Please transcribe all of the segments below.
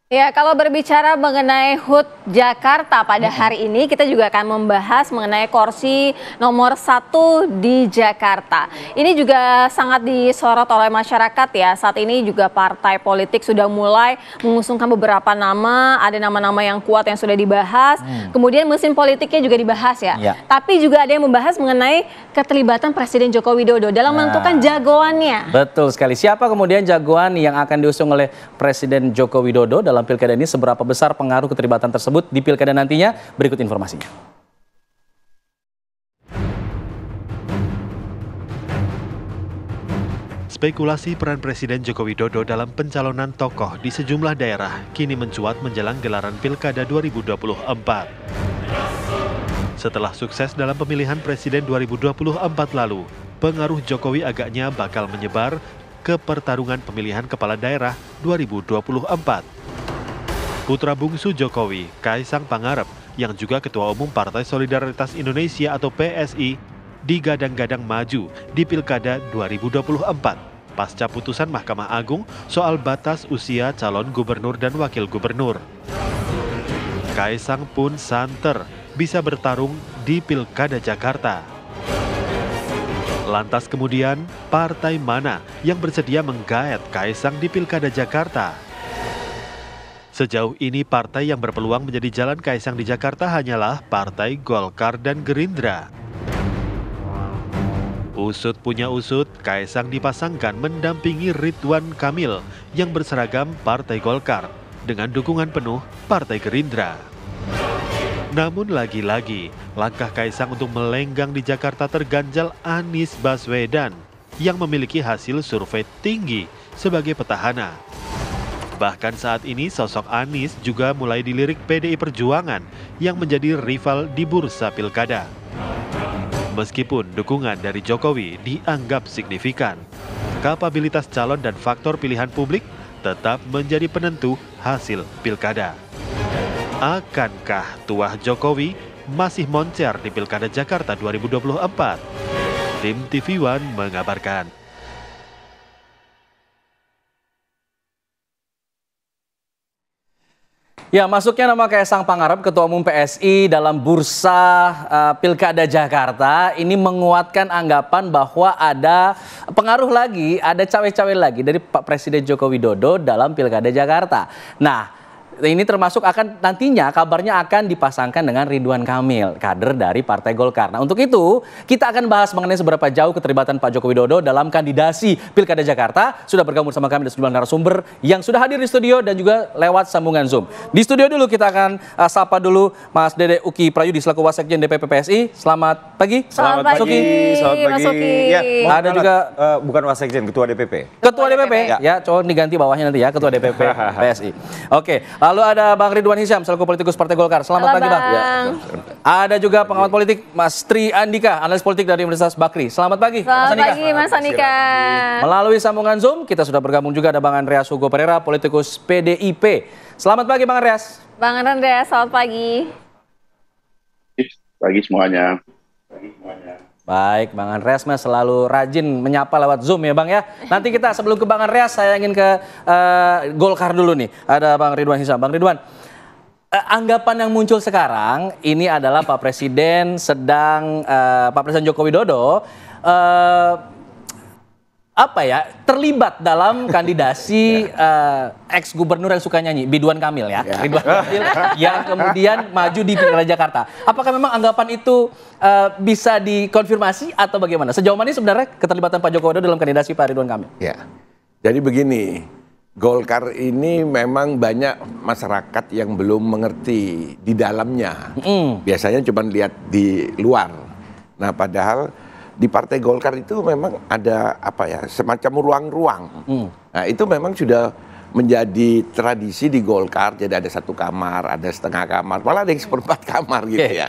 Ya, kalau berbicara mengenai HUT Jakarta pada hari ini, kita juga akan membahas mengenai kursi nomor 1 di Jakarta. Ini juga sangat disorot oleh masyarakat ya. Saat ini juga partai politik sudah mulai mengusungkan beberapa nama, ada nama-nama yang kuat yang sudah dibahas. Kemudian mesin politiknya juga dibahas ya. Tapi juga ada yang membahas mengenai keterlibatan Presiden Joko Widodo dalam menentukan jagoannya. Betul sekali. Siapa kemudian jagoan yang akan diusung oleh Presiden Joko Widodo dalam pilkada ini, seberapa besar pengaruh keterlibatan tersebut di pilkada nantinya? Berikut informasinya. Spekulasi peran Presiden Joko Widodo dalam pencalonan tokoh di sejumlah daerah kini mencuat menjelang gelaran Pilkada 2024. Setelah sukses dalam pemilihan Presiden 2024 lalu, pengaruh Jokowi agaknya bakal menyebar ke pertarungan pemilihan kepala daerah 2024. Putra bungsu Jokowi, Kaisang Pangarep, yang juga Ketua Umum Partai Solidaritas Indonesia atau PSI, digadang-gadang maju di Pilkada 2024 pasca putusan Mahkamah Agung soal batas usia calon gubernur dan wakil gubernur. Kaisang pun santer bisa bertarung di Pilkada Jakarta. Lantas kemudian, partai mana yang bersedia menggaet Kaisang di Pilkada Jakarta? Sejauh ini partai yang berpeluang menjadi jalan Kaisang di Jakarta hanyalah Partai Golkar dan Gerindra. Usut punya usut, Kaisang dipasangkan mendampingi Ridwan Kamil yang berseragam Partai Golkar dengan dukungan penuh Partai Gerindra. Namun lagi-lagi, langkah Kaisang untuk melenggang di Jakarta terganjal Anies Baswedan yang memiliki hasil survei tinggi sebagai petahana. Bahkan saat ini sosok Anies juga mulai dilirik PDI Perjuangan yang menjadi rival di bursa pilkada. Meskipun dukungan dari Jokowi dianggap signifikan, kapabilitas calon dan faktor pilihan publik tetap menjadi penentu hasil pilkada. Akankah tuah Jokowi masih moncer di Pilkada Jakarta 2024? Tim TV One mengabarkan. Ya, masuknya nama Kaisang Pangarep, Ketua Umum PSI dalam bursa Pilkada Jakarta ini menguatkan anggapan bahwa ada pengaruh lagi, ada cawe-cawe lagi dari Pak Presiden Joko Widodo dalam Pilkada Jakarta. Nah, ini termasuk akan nantinya kabarnya akan dipasangkan dengan Ridwan Kamil, kader dari Partai Golkar. Nah, untuk itu kita akan bahas mengenai seberapa jauh keterlibatan Pak Joko Widodo dalam kandidasi Pilkada Jakarta. Sudah bergabung bersama kami dan sejumlah narasumber yang sudah hadir di studio dan juga lewat sambungan Zoom. Di studio dulu kita akan sapa dulu Mas Dede Uki Prayudi selaku Wasekjen DPP PSI. Selamat pagi. Selamat pagi. Selamat pagi. Ya, ada juga bukan Wasekjen, Ketua DPP. Ketua DPP. Ya, coba diganti bawahnya nanti ya, Ketua DPP PSI. Oke. Lalu ada Bang Ridwan Hisyam selaku politikus Partai Golkar. Selamat pagi, Bang. Ya. Ada juga pengamat politik Mas Tri Andika, analis politik dari Universitas Bakri. Selamat pagi, Mas Andika. Selamat pagi, Mas Andika. Melalui sambungan Zoom kita sudah bergabung juga ada Bang Andreas Hugo Pereira, politikus PDIP. Selamat pagi, Bang Andreas. Bang Andreas, selamat pagi. Pagi semuanya. Baik, Bang Andreas mas selalu rajin menyapa lewat Zoom ya Bang ya. Nanti kita sebelum ke Bang Andreas saya ingin ke Golkar dulu nih. Ada Bang Ridwan Hisyam. Bang Ridwan, anggapan yang muncul sekarang ini adalah Pak Presiden Pak Presiden Joko Widodo terlibat dalam kandidasi ex gubernur yang suka nyanyi Ridwan Kamil ya. Ridwan Kamil yang kemudian maju di Pilkada Jakarta. Apakah memang anggapan itu bisa dikonfirmasi atau bagaimana? Sejauh mana sebenarnya keterlibatan Pak Joko Widodo dalam kandidasi Pak Ridwan Kamil? Ya, jadi begini, Golkar ini memang banyak masyarakat yang belum mengerti di dalamnya. Biasanya cuma lihat di luar. Nah, padahal di Partai Golkar itu memang ada semacam ruang-ruang. Nah, itu memang sudah menjadi tradisi di Golkar. Jadi ada satu kamar, ada setengah kamar, malah ada yang seperempat kamar gitu ya.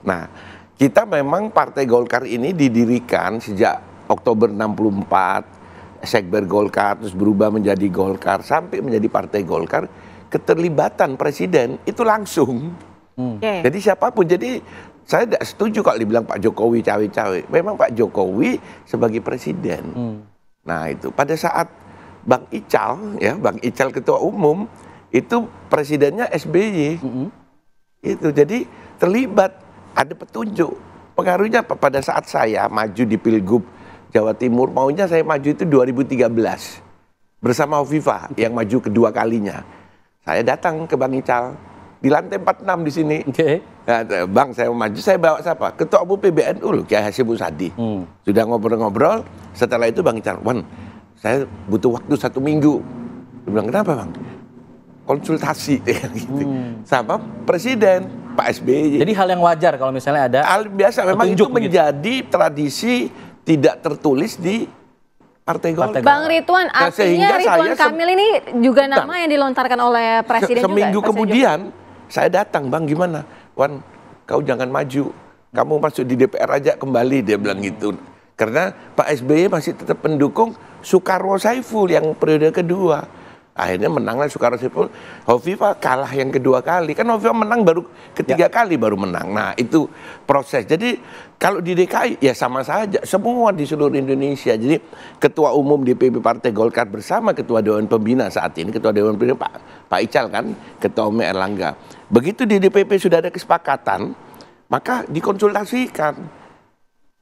Nah, kita memang Partai Golkar ini didirikan sejak Oktober 64, Sekber Golkar, terus berubah menjadi Golkar, sampai menjadi Partai Golkar, keterlibatan Presiden itu langsung. Jadi siapapun, jadi saya tidak setuju kalau dibilang Pak Jokowi cawe-cawe. Memang Pak Jokowi sebagai Presiden. Nah itu pada saat Bang Ical Ketua Umum, itu presidennya SBY. Itu jadi terlibat, ada petunjuk. Pengaruhnya apa? Pada saat saya maju di Pilgub Jawa Timur, maunya saya maju itu 2013 bersama Hovifah yang maju kedua kalinya. Saya datang ke Bang Ical di lantai 46 di sini. Nah, Bang, saya mau maju, saya bawa siapa? Ketua Umum PBNU loh, Kiai Hasyim Muzadi. Sudah ngobrol-ngobrol, setelah itu Bang Ical, Wan, saya butuh waktu 1 minggu. Dia bilang, kenapa Bang? Konsultasi gitu. Sama Presiden Pak SBY. Jadi hal yang wajar kalau misalnya ada hal biasa, memang itu menjadi tradisi tidak tertulis di Partai Golkar. Bang Ridwan, Nah, artinya sehingga Ridwan saya Kamil ini juga nama yang dilontarkan oleh Presiden juga? seminggu Presiden kemudian saya datang, Bang, gimana? Wan, kau jangan maju. Kamu masuk di DPR aja kembali, dia bilang gitu. Karena Pak SBY masih tetap mendukung Soekarwo Saiful yang periode kedua. Akhirnya menanglah Soekarwo Saiful. Hovifah kalah yang kedua kali. Kan Hovifah menang baru ketiga kali baru menang. Nah, itu proses. Jadi kalau di DKI ya sama saja. Semua di seluruh Indonesia. Jadi Ketua Umum DPP Partai Golkar bersama Ketua Dewan Pembina saat ini, Ketua Dewan Pembina Pak Ical kan, Ketua Umum Erlangga. Begitu di DPP sudah ada kesepakatan, maka dikonsultasikan.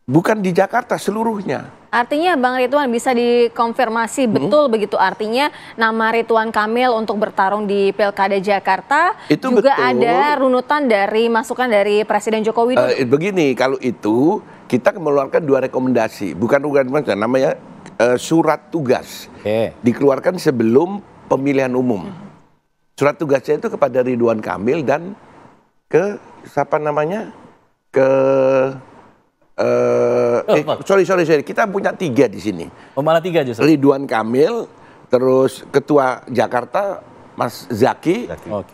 Bukan di Jakarta seluruhnya. Artinya Bang Ridwan bisa dikonfirmasi betul begitu, artinya nama Ridwan Kamil untuk bertarung di Pilkada Jakarta itu juga betul. ada runutan dari masukan dari Presiden Joko Widodo. Begini, kalau itu kita mengeluarkan 2 rekomendasi, bukan namanya surat tugas. Dikeluarkan sebelum pemilihan umum. Surat tugasnya itu kepada Ridwan Kamil dan ke siapa namanya? Sorry, kita punya 3 di sini. Malah 3 justru. Ridwan Kamil, terus Ketua Jakarta Mas Zaki,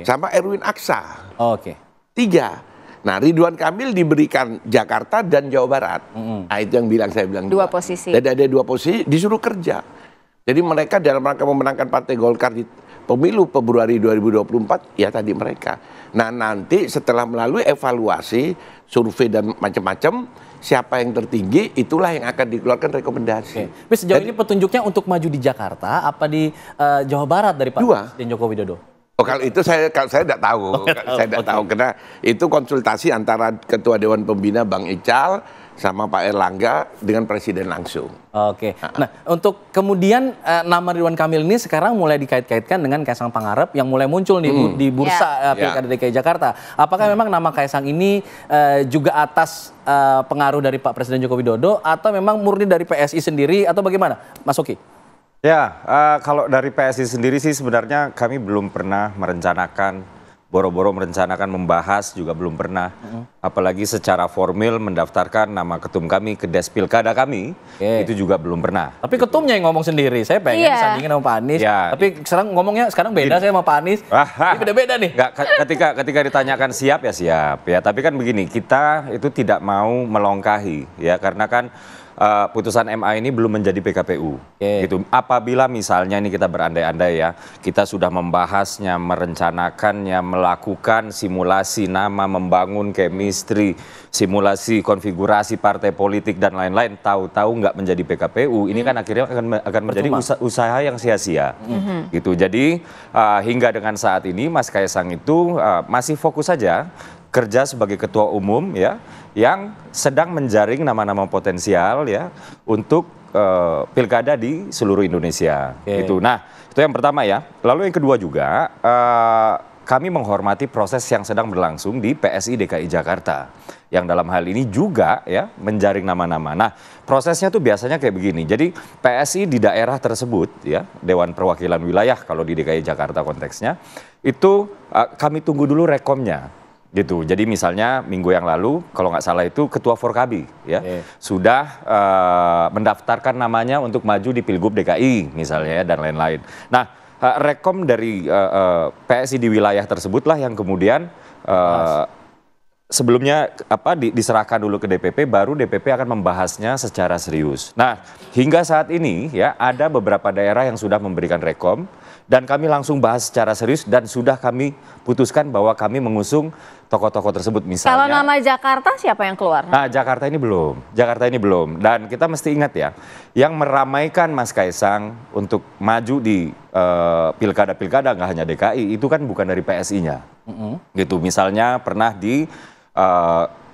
sama Erwin Aksa. 3. Nah, Ridwan Kamil diberikan Jakarta dan Jawa Barat. Nah, itu yang saya bilang 2 posisi. Ada 2 posisi, disuruh kerja. Jadi mereka dalam rangka memenangkan Partai Golkar di pemilu Februari 2024, ya tadi mereka. Nah, nanti setelah melalui evaluasi, survei dan macam-macam, siapa yang tertinggi, itulah yang akan dikeluarkan rekomendasi. Tapi sejauh ini petunjuknya untuk maju di Jakarta, apa di Jawa Barat dari Pak Presiden Joko Widodo? Oh, kalau itu saya tidak tahu. Saya tidak tahu karena itu konsultasi antara Ketua Dewan Pembina Bang Ical sama Pak Erlangga dengan Presiden langsung. Nah, untuk kemudian nama Ridwan Kamil ini sekarang mulai dikait-kaitkan dengan Kaisang Pangarep yang mulai muncul di bursa Pilkada DKI Jakarta. Apakah memang nama Kaisang ini juga atas pengaruh dari Pak Presiden Joko Widodo atau memang murni dari PSI sendiri atau bagaimana, Mas Oki? Ya, kalau dari PSI sendiri sih sebenarnya kami belum pernah merencanakan, boro-boro merencanakan membahas juga belum pernah. Apalagi secara formil mendaftarkan nama ketum kami ke Des Pilkada kami, itu juga belum pernah. Tapi ketumnya yang ngomong sendiri, saya pengen disandingin sama Pak Anies. Tapi sekarang ngomongnya beda saya sama Pak Anies. Ini beda-beda nih. Enggak, ketika ditanyakan siap ya siap ya. Tapi kan begini, kita itu tidak mau melongkahi ya, karena kan putusan MA ini belum menjadi PKPU. Gitu. Apabila misalnya ini kita berandai-andai ya, kita sudah membahasnya, merencanakannya, melakukan simulasi nama, membangun chemistry, simulasi konfigurasi partai politik dan lain-lain, tahu-tahu nggak menjadi PKPU, ini kan akhirnya akan menjadi usaha yang sia-sia. Gitu. Jadi hingga dengan saat ini Mas Kaisang itu masih fokus saja kerja sebagai ketua umum ya, yang sedang menjaring nama-nama potensial ya untuk pilkada di seluruh Indonesia. Gitu. Nah, itu yang pertama ya. Lalu yang kedua juga kami menghormati proses yang sedang berlangsung di PSI DKI Jakarta, yang dalam hal ini juga ya menjaring nama-nama. Nah, prosesnya tuh biasanya kayak begini. Jadi PSI di daerah tersebut ya, Dewan Perwakilan Wilayah kalau di DKI Jakarta konteksnya, itu kami tunggu dulu rekomnya. Gitu. Jadi misalnya minggu yang lalu kalau nggak salah itu Ketua Forkabi ya sudah mendaftarkan namanya untuk maju di Pilgub DKI misalnya ya, dan lain-lain. Nah, rekom dari PSI di wilayah tersebutlah yang kemudian sebelumnya diserahkan dulu ke DPP, baru DPP akan membahasnya secara serius. Nah, hingga saat ini ya ada beberapa daerah yang sudah memberikan rekom Dan kami langsung bahas secara serius dan sudah kami putuskan bahwa kami mengusung tokoh-tokoh tersebut misalnya. Kalau nama Jakarta siapa yang keluar? Nah, Jakarta ini belum. Dan kita mesti ingat ya, yang meramaikan Mas Kaisang untuk maju di pilkada-pilkada nggak hanya DKI, itu kan bukan dari PSI-nya. Gitu, misalnya pernah di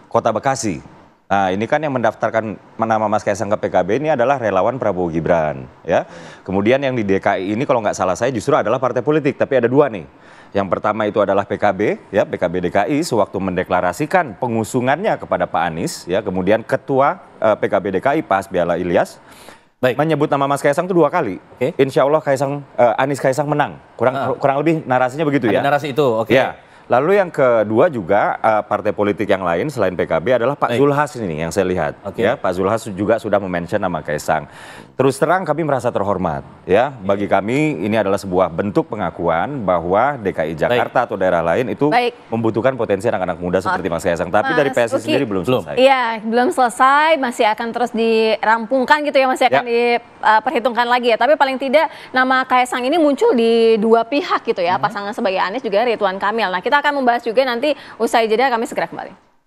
Kota Bekasi. Nah, ini kan yang mendaftarkan nama Mas Kaisang ke PKB ini adalah relawan Prabowo Gibran, ya. Kemudian yang di DKI ini kalau nggak salah saya justru adalah partai politik, tapi ada dua nih. Yang pertama itu adalah PKB, ya, PKB DKI sewaktu mendeklarasikan pengusungannya kepada Pak Anies, ya. Kemudian Ketua PKB DKI Pak Hasbiala Ilyas menyebut nama Mas Kaisang itu 2 kali. Insya Allah Anies Kaisang menang. Kurang lebih narasinya begitu ya. Ada narasi itu, oke. Ya. Lalu yang kedua juga partai politik yang lain selain PKB adalah Pak Zulhas ini yang saya lihat. Ya, Pak Zulhas juga sudah memention nama Kaisang. Terus terang kami merasa terhormat. Ya, bagi kami ini adalah sebuah bentuk pengakuan bahwa DKI Jakarta atau daerah lain itu membutuhkan potensi anak-anak muda seperti Mas Kaisang. Tapi dari PSI sendiri belum selesai. Iya, belum selesai, masih akan terus dirampungkan gitu ya, masih akan diperhitungkan lagi ya. Tapi paling tidak nama Kaisang ini muncul di dua pihak gitu ya, pasangan sebagai Anies juga Ridwan Kamil. Nah, kita akan membahas juga nanti usai jeda, kami segera kembali.